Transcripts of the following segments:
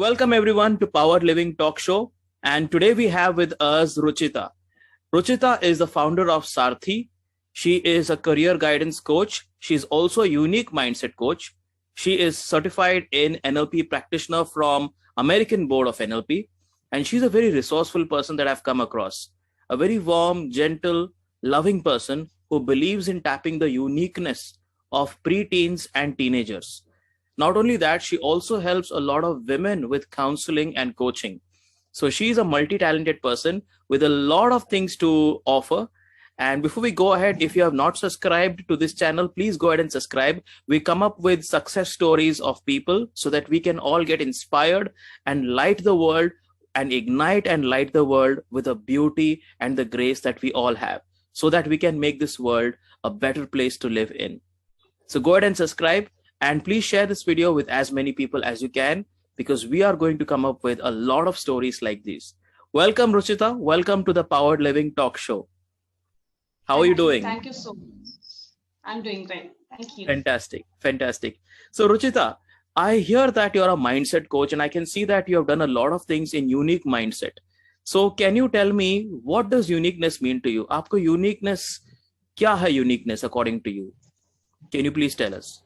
welcome everyone to Power Living Talk Show. And today we have with us Ruchita. Ruchita is the founder of Sarthi. She is a career guidance coach. She's also a unique mindset coach. She is certified in NLP practitioner from American Board of NLP. And she's a very resourceful person that I've come across. A very warm, gentle, loving person who believes in tapping the uniqueness of preteens and teenagers. Not only that, she also helps a lot of women with counseling and coaching. So she's a multi-talented person with a lot of things to offer. And before we go ahead, if you have not subscribed to this channel, please go ahead and subscribe. We come up with success stories of people so that we can all get inspired and light the world and ignite and light the world with the beauty and the grace that we all have, so that we can make this world a better place to live in. So go ahead and subscribe. And please share this video with as many people as you can, because we are going to come up with a lot of stories like these. Welcome, Ruchita. Welcome to the Powered Living Talk Show. How are you doing? Thank you so much. I'm doing great. Thank you. Fantastic. Fantastic. So, Ruchita, I hear that you're a mindset coach, and I can see that you have done a lot of things in unique mindset. So, can you tell me, what does uniqueness mean to you? Aapko uniqueness, kya hai uniqueness according to you? Can you please tell us?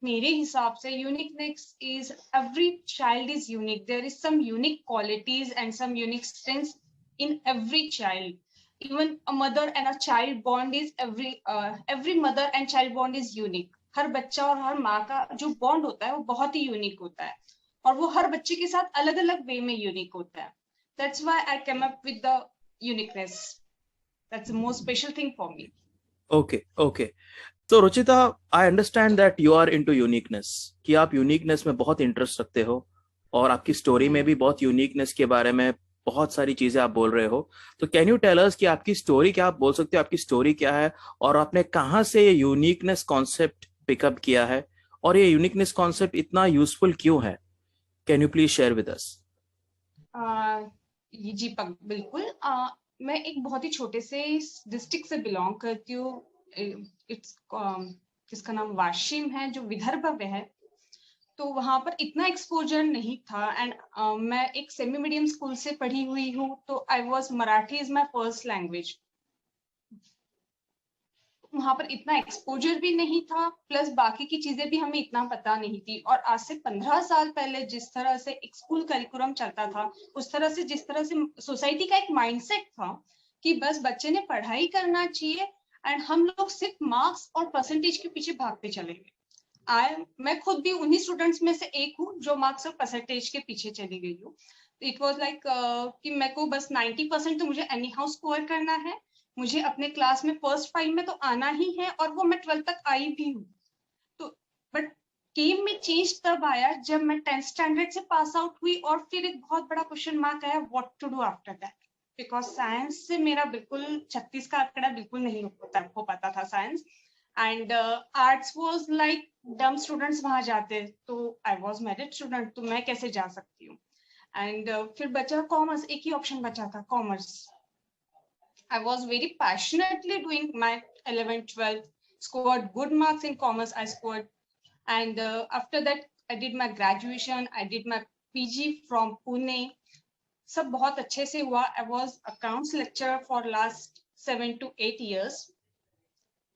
मेरे हिसाब से uniqueness is every child is unique. There is some unique qualities and some unique strengths in every child. Even a mother and a child bond is every mother and child bond is unique. हर बच्चा और हर माँ का जो bond होता है वो बहुत ही unique होता है और वो हर बच्चे के साथ अलग-अलग way में unique होता है. That's why I came up with the uniqueness. That's the most special thing for me. Okay. So Ruchita, I understand that you are into uniqueness, कि आप uniqueness में बहुत interest रखते हो और आपकी story में भी बहुत uniqueness के बारे में बहुत सारी चीजें आप बोल रहे हो. तो can you tell us कि आपकी story, क्या आप बोल सकते हो आपकी story क्या है और आपने कहाँ से ये uniqueness concept pick up किया है और ये uniqueness concept इतना useful क्यों है? Can you please share with us? जी बिल्कुल. मैं एक बहुत ही छोटे से डिस्ट्रिक्ट से बिलोंग करती हूँ. जिसका नाम वाशिम है, जो विदर्भ में है. तो वहां पर इतना एक्सपोजर नहीं था एंड मैं एक सेमी मीडियम स्कूल से पढ़ी हुई हूँ. तो I was Marathi is my first language. वहां पर इतना एक्सपोजर भी नहीं था, प्लस बाकी की चीजें भी हमें इतना पता नहीं थी. और आज से 15 साल पहले जिस तरह से एक स्कूल करिकुलम चलता था, उस तरह से जिस तरह से सोसाइटी का एक माइंडसेट था कि बस बच्चे ने पढ़ाई करना चाहिए एंड हम लोग सिर्फ मार्क्स और परसेंटेज के पीछे भागते चलेंगे. मैं खुद भी उन्हीं स्टूडेंट्स में से एक हूँ जो मार्क्स और परसेंटेज के पीछे चली गई हूँ. इट वाज लाइक कि मेरे को बस 90% तो मुझे एनी हाउ स्कोर करना है, मुझे अपने क्लास में फर्स्ट 5 में तो आना ही है और वो मैं 12th तक आई भी हूँ. तो बट गेम में चेंज तब आया जब मैं 10th स्टैंडर्ड से पास आउट हुई और फिर एक बहुत बड़ा क्वेश्चन मार्क आया, what to do after that. Because science से मेरा बिल्कुल 36 का आंकड़ा बिल्कुल नहीं हो पाता था science. And arts was like डम स्टूडेंट्स वहां जाते, तो आई वाज मेरिट स्टूडेंट, तो मैं कैसे जा सकती हूँ. एंड फिर बचा कॉमर्स, एक ही ऑप्शन बचा था commerce. I was very passionately doing my 11th, 12th, scored good marks in commerce. I scored, and after that, I did my graduation. I did my PG from Pune. सब बहुत अच्छे से हुआ. I was accounts lecturer for last 7 to 8 years,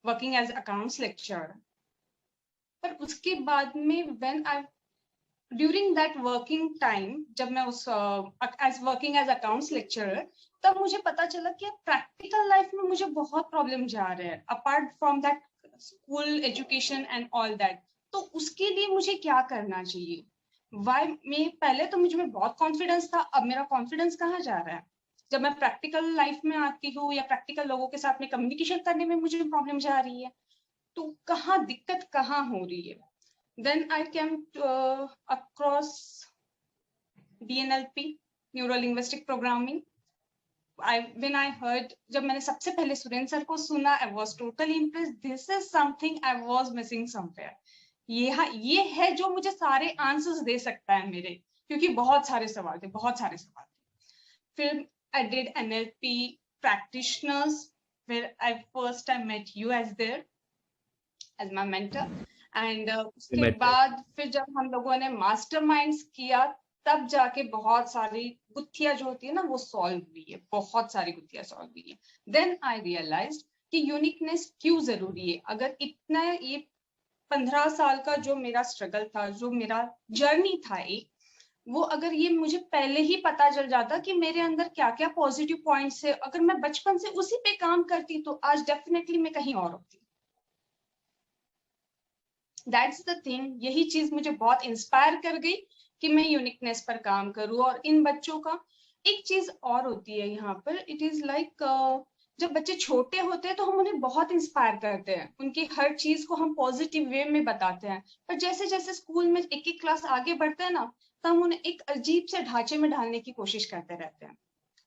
working as accounts lecturer. पर उसके बाद में during that working time, जब मैं उस as working as accounts lecturer, तब मुझे पता चला कि प्रैक्टिकल लाइफ में मुझे बहुत प्रॉब्लम जा रहे हैं apart from that school education and all that. तो उसके लिए मुझे क्या करना चाहिए. में पहले तो मुझे में बहुत कॉन्फिडेंस था, अब मेरा कॉन्फिडेंस कहाँ जा रहा है जब मैं प्रैक्टिकल लाइफ में आती हूँ या प्रैक्टिकल लोगों के साथ में कम्युनिकेशन करने में मुझे प्रॉब्लम जा रही है. तो कहाँ दिक्कत कहाँ हो रही है. Then I came across DNLP, Neuro Linguistic Programming. When I heard, जब मैंने सबसे पहले सुरेंद्र सर को सुना, I was totally impressed. This is something I was missing somewhere. ये है जो मुझे सारे आंसर्स दे सकता है मेरे, क्योंकि बहुत सारे सवाल थे. फिर I did NLP practitioners, where I first time met you as my mentor. And उसके बाद फिर जब हम लोगों ने मास्टरमाइंड्स किया, तब जाके बहुत सारी गुत्थियां जो होती है ना वो सॉल्व हुई है, बहुत सारी गुत्थियां सॉल्व हुई है. देन आई रियलाइज कि यूनिकनेस क्यों जरूरी है. अगर इतना ये 15 साल का जो मेरा स्ट्रगल था, जो मेरा जर्नी था एक, वो अगर ये मुझे पहले ही पता चल जाता कि मेरे अंदर क्या क्या पॉजिटिव पॉइंट्स है, अगर मैं बचपन से उसी पे काम करती तो आज डेफिनेटली मैं कहीं और होती. That's the thing. यही चीज मुझे बहुत इंस्पायर कर गई कि मैं यूनिकनेस पर काम करूं. और इन बच्चों का एक चीज और होती है यहाँ पर, इट इज लाइक जब बच्चे छोटे होते हैं तो हम उन्हें बहुत इंस्पायर करते हैं, उनकी हर चीज को हम पॉजिटिव वे में बताते हैं, पर जैसे जैसे स्कूल में एक एक क्लास आगे बढ़ते हैं ना, तो हम उन्हें एक अजीब से ढांचे में ढालने की कोशिश करते रहते हैं.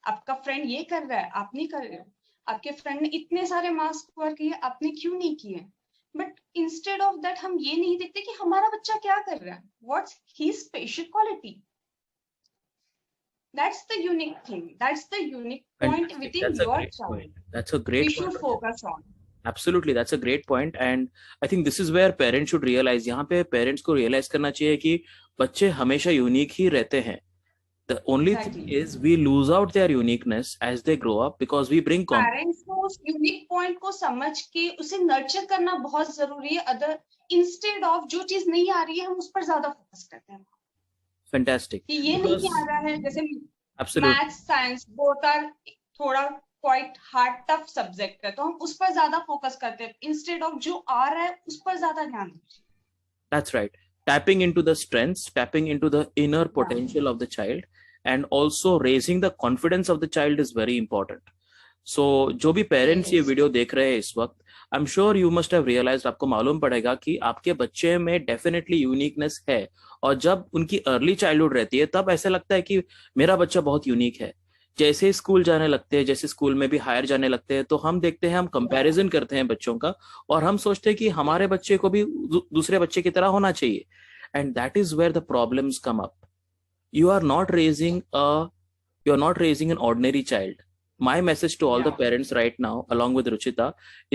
आपका फ्रेंड ये कर रहा है, आप नहीं कर रहे हो. आपके फ्रेंड ने इतने सारे मार्क्स स्कोर किए, आपने क्यों नहीं किए. बट इंस्टेड ऑफ दैट हम ये नहीं देखते कि हमारा बच्चा क्या कर रहा है, what's his special quality. That's the unique thing. That's the unique point within your child. That's a great we should focus on. Absolutely, that's a great point. And I think this is where parents should realize, यहाँ पे parents को realize करना चाहिए कि बच्चे हमेशा unique ही रहते हैं. The only thing is we lose out their uniqueness as they grow up because we bring parents को उस यूनिक पॉइंट को समझ के उसे नर्चर करना बहुत जरूरी है. अदर इंस्टेड ऑफ जो चीज नहीं आ रही है हम उस पर ज्यादा फोकस करते हैं. Fantastic. कि ये नहीं आ रहा है, जैसे मैथ्स साइंस बोथ आर थोड़ा क्वाइट हार्ड टफ सब्जेक्ट है, तो हम उस पर ज्यादा फोकस करते हैं इंस्टेड ऑफ जो आ रहा है उस पर ज्यादा ध्यान दें. That's right. Tapping into the strengths, tapping into the inner potential of the child, and also raising the confidence of the child is very important. So जो भी पेरेंट्स ये वीडियो देख रहे हैं इस वक्त, I am sure you must have realised, आपको मालूम पड़ेगा कि आपके बच्चे में डेफिनेटली यूनिकनेस है. और जब उनकी अर्ली चाइल्डहुड रहती है तब ऐसा लगता है कि मेरा बच्चा बहुत यूनिक है. जैसे स्कूल जाने लगते हैं, जैसे स्कूल में भी हायर जाने लगते हैं, तो हम देखते हैं, हम कंपैरिजन करते हैं बच्चों का, और हम सोचते हैं कि हमारे बच्चे को भी दूसरे बच्चे की तरह होना चाहिए. And that is where the problems come up. You are not raising an ordinary child. My message to all the parents right now, along with Ruchita,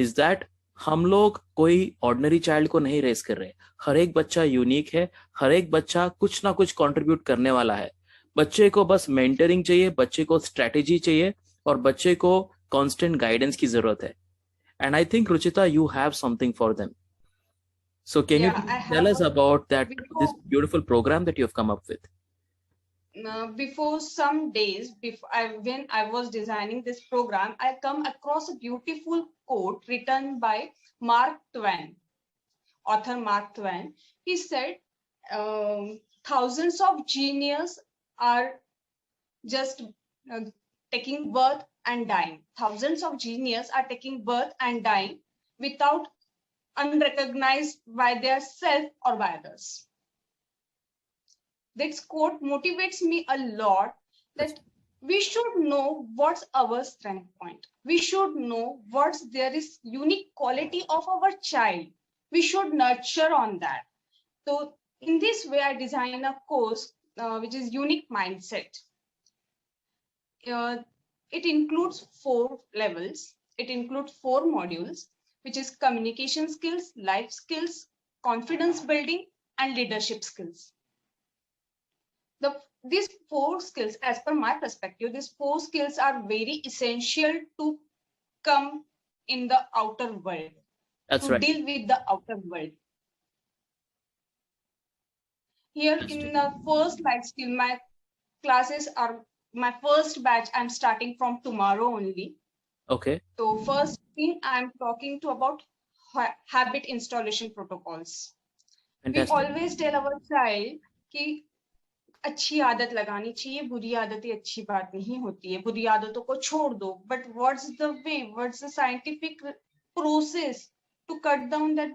is that हम लोग कोई ऑर्डिनरी चाइल्ड को नहीं रेस कर रहे. हर एक बच्चा unique है, हर एक बच्चा कुछ ना कुछ कंट्रीब्यूट करने वाला है. बच्चे को बस मेंटरिंग चाहिए, बच्चे को स्ट्रेटेजी चाहिए, और बच्चे को कांस्टेंट गाइडेंस की जरूरत है. And I think Ruchita, you have something for them. So can you tell us about this beautiful program that you have come up with? Before some days, when I was designing this program, I come across a beautiful quote written by Mark Twain, author Mark Twain. He said, thousands of geniuses are just taking birth and dying. Thousands of geniuses are taking birth and dying without unrecognized by their self or by others. This quote motivates me a lot, that we should know what's our strength point. We should know there is unique quality of our child. We should nurture on that. So in this way, I design a course which is Unique Mindset. It includes 4 levels. It includes 4 modules, which is communication skills, life skills, confidence building, and leadership skills. These 4 skills, as per my perspective, these 4 skills are very essential to come in the outer world. That's right. Deal with the outer world. Here in the first life skill, my classes are my first batch. I'm starting from tomorrow only. Okay. So first thing I'm talking to about habit installation protocols. Fantastic. We always tell our child कि अच्छी आदत लगानी चाहिए, बुरी आदतें अच्छी बात नहीं होती है, बुरी आदतों को छोड़ दो. But what's the way, what's the scientific process to cut down that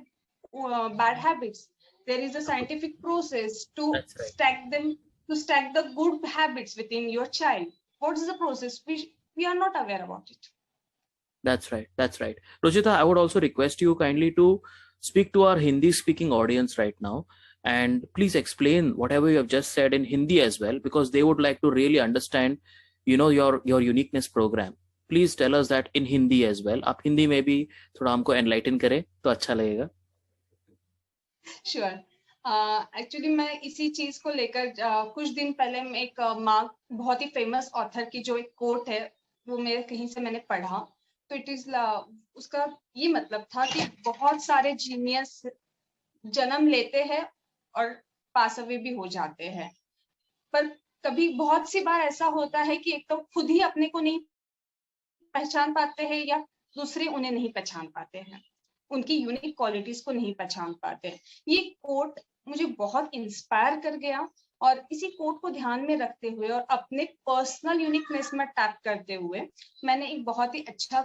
bad habits? There is a scientific process to stack them, to stack the good habits within your child. What's the process? We are not aware about it. That's right. That's right. Ruchita, I would also request you kindly to speak to our Hindi speaking audience right now, and please explain whatever you have just said in Hindi as well, because they would like to really understand, your uniqueness program. Please tell us that in Hindi as well. आप हिंदी में भी थोड़ा हमको enlighten करें तो अच्छा लगेगा. Sure. Actually मैं इसी चीज को लेकर कुछ दिन पहले मैं एक बहुत ही फेमस ऑथर की जो एक कोट है वो मेरे कहीं से मैंने पढ़ा, तो इट इज उसका ये मतलब था कि बहुत सारे जीनियस जन्म लेते हैं और पास अवे भी हो जाते हैं, पर कभी बहुत सी बार ऐसा होता है कि एक तो खुद ही अपने को नहीं पहचान पाते हैं या दूसरे उन्हें नहीं पहचान पाते हैं, उनकी यूनिक क्वालिटीज को नहीं पहचान पाते हैं। ये कोट मुझे बहुत इंस्पायर कर गया, और इसी कोट को ध्यान में रखते हुए और अपने पर्सनल यूनिकनेस में टैप करते हुए मैंने एक बहुत ही अच्छा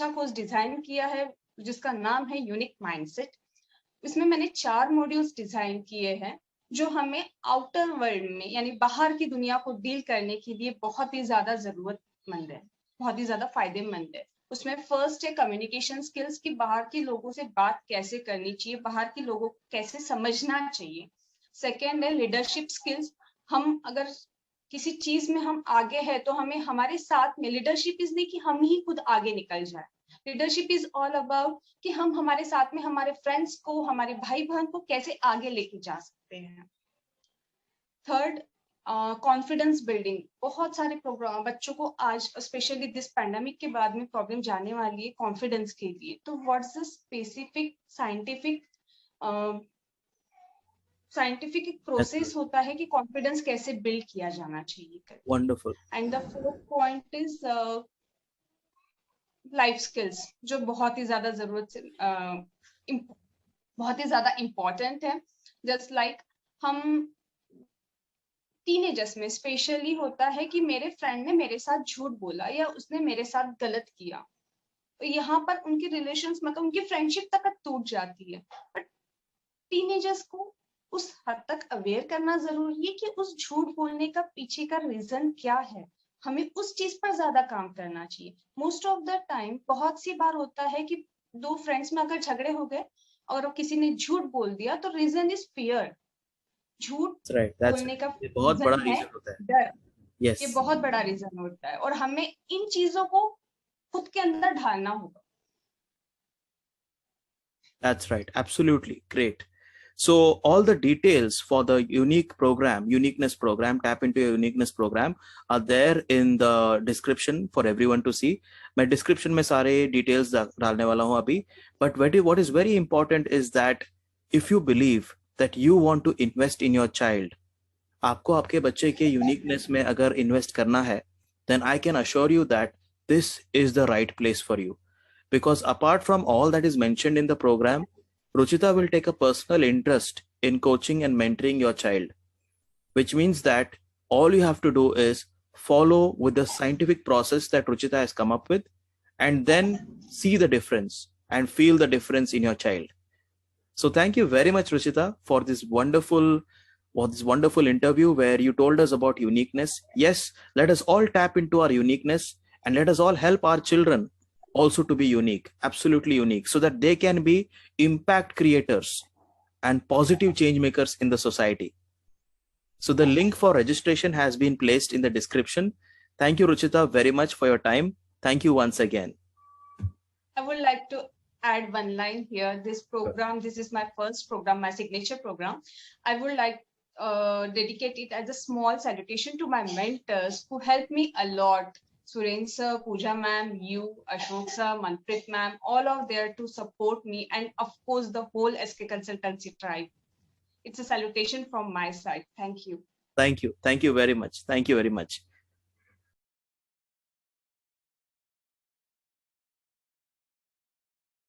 कोर्स डिजाइन किया है जिसका नाम है यूनिक माइंडसेट। इसमें मैंने 4 मॉड्यूल्स डिजाइन किए हैं जो हमें आउटर वर्ल्ड में यानी बाहर की दुनिया को डील करने के लिए बहुत ही ज्यादा जरूरतमंद है, बहुत ही ज्यादा फायदेमंद है। उसमें फर्स्ट है कम्युनिकेशन स्किल्स कि बाहर के लोगों से बात कैसे करनी चाहिए, बाहर के लोगों को कैसे समझना चाहिए। सेकेंड है लीडरशिप स्किल्स, हम अगर किसी चीज में हम आगे है तो हमें हमारे साथ में लीडरशिप इज नहीं कि हम ही खुद आगे निकल जाए, लीडरशिप इज ऑल अबाउट कि हम हमारे साथ में हमारे फ्रेंड्स को, हमारे भाई बहन को कैसे आगे लेके जा सकते हैं। Third, confidence building. बहुत सारे प्रोग्राम बच्चों को आज स्पेशली दिस पैंडेमिक के बाद में प्रॉब्लम जाने वाली है कॉन्फिडेंस के लिए, तो व्हाट्स द स्पेसिफिक साइंटिफिक एक That's प्रोसेस होता है कि कॉन्फिडेंस कैसे बिल्ड किया जाना चाहिए। wonderful. And the fourth point is life skills, जो बहुत ही ज्यादा बहुत ही ज्यादा इम्पोर्टेंट है। जस्ट लाइक हम टीनेजर्स में स्पेशली होता है कि मेरे फ्रेंड ने मेरे साथ झूठ बोला या उसने मेरे साथ गलत किया, तो यहाँ पर उनकी रिलेशंस मतलब उनकी फ्रेंडशिप तक टूट जाती है। बट टीनेजर्स को उस हद तक अवेयर करना जरूरी है कि उस झूठ बोलने का पीछे का रीजन क्या है, हमें उस चीज पर ज्यादा काम करना चाहिए। मोस्ट ऑफ द टाइम बहुत सी बार होता है कि दो फ्रेंड्स में अगर झगड़े हो गए और किसी ने झूठ बोल दिया तो रीजन इज फियर, झूठ That's right. That's बोलने right. का ये बहुत बड़ा रीजन है रीजन होता है. डर। ये Yes. बहुत बड़ा रीजन होता है और हमें इन चीजों को खुद के अंदर ढालना होगा। That's right. Absolutely. Great. So all the details for the uniqueness program, tap into your uniqueness program are there in the description for everyone to see. मैं description में सारे details डालने वाला हूँ अभी. But what is very important is that if you believe that you want to invest in your child, आपको आपके बच्चे के uniqueness में अगर invest करना है, then I can assure you that this is the right place for you. Because apart from all that is mentioned in the program, Ruchita will take a personal interest in coaching and mentoring your child, which means that all you have to do is follow with the scientific process that Ruchita has come up with, and then see the difference and feel the difference in your child. So thank you very much, Ruchita, for this wonderful interview where you told us about uniqueness. Yes, let us all tap into our uniqueness and let us all help our children also to be unique, absolutely unique, so that they can be impact creators and positive change makers in the society. So the link for registration has been placed in the description. Thank you, Ruchita, very much for your time. Thank you once again. I would like to add one line here. This program, this is my first program, my signature program. I would like dedicate it as a small salutation to my mentors who helped me a lot. Suren sir, Pooja ma'am, you, Ashok sir, Manpreet ma'am, all of there to support me, and of course the whole SK Consultancy tribe. It's a salutation from my side. Thank you. Thank you. Thank you very much. Thank you very much.